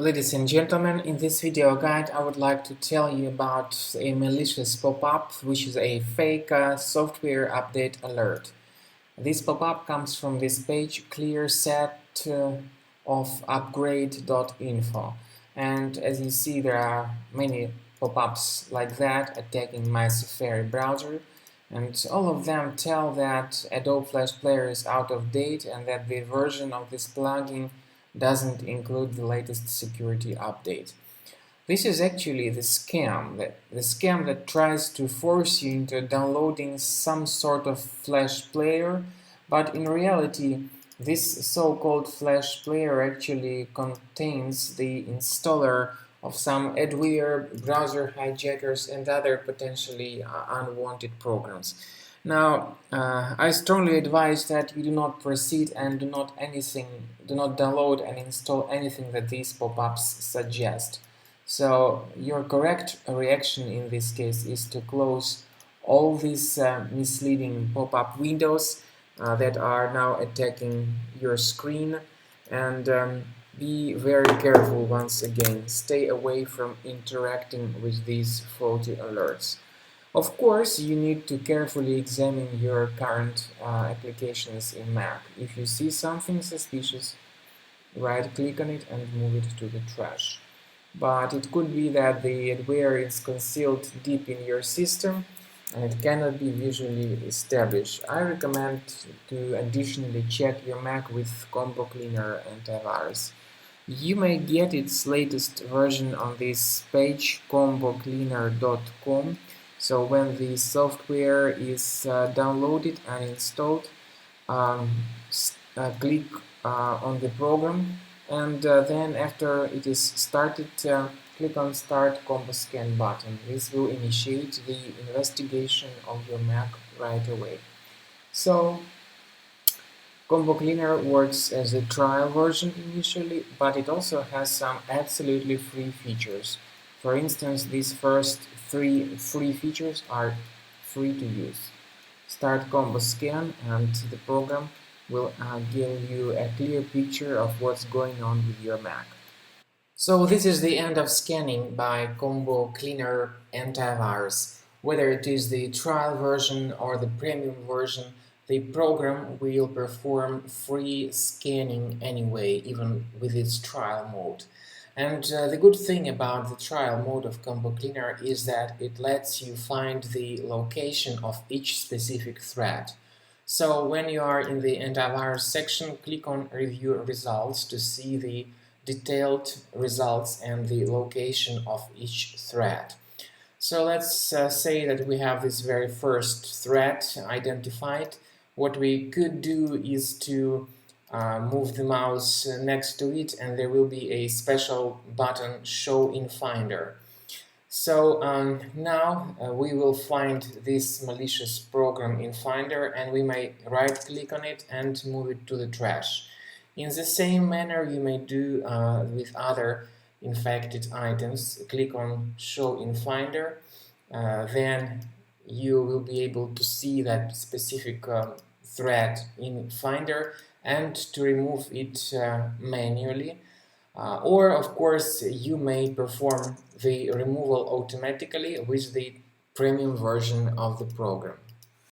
Ladies and gentlemen, in this video guide I would like to tell you about a malicious pop-up which is a fake software update alert. This pop-up comes from this page Clearsetofupgrade.info, and as you see there are many pop-ups like that attacking my Safari browser, and all of them tell that Adobe Flash Player is out of date and that the version of this plugin doesn't include the latest security update. This is actually the scam that tries to force you into downloading some sort of Flash player, but in reality this so-called Flash player actually contains the installer of some adware, browser hijackers and other potentially unwanted programs. Now, I strongly advise that you do not proceed and do not download and install anything that these pop-ups suggest. So your correct reaction in this case is to close all these misleading pop-up windows that are now attacking your screen, and be very careful once again. Stay away from interacting with these faulty alerts. Of course, you need to carefully examine your current applications in Mac. If you see something suspicious, right-click on it and move it to the trash. But it could be that the adware is concealed deep in your system and it cannot be visually established. I recommend to additionally check your Mac with Combo Cleaner Antivirus. You may get its latest version on this page, combocleaner.com. So when the software is downloaded and installed, click on the program, and then after it is started, click on Start Combo Scan button. This will initiate the investigation of your Mac right away. So Combo Cleaner works as a trial version initially, but it also has some absolutely free features. For instance, these first 3 free features are free to use. Start Combo Scan, and the program will give you a clear picture of what's going on with your Mac. So this is the end of scanning by Combo Cleaner Antivirus. Whether it is the trial version or the premium version, the program will perform free scanning anyway, even with its trial mode. And the good thing about the trial mode of Combo Cleaner is that it lets you find the location of each specific thread. So when you are in the antivirus section, click on Review Results to see the detailed results and the location of each thread. So let's say that we have this very first thread identified. What we could do is to move the mouse next to it, and there will be a special button, Show in Finder. So now we will find this malicious program in Finder, and we may right-click on it and move it to the trash. In the same manner you may do with other infected items. Click on Show in Finder, then you will be able to see that specific thread in Finder and to remove it manually. Or of course you may perform the removal automatically with the premium version of the program.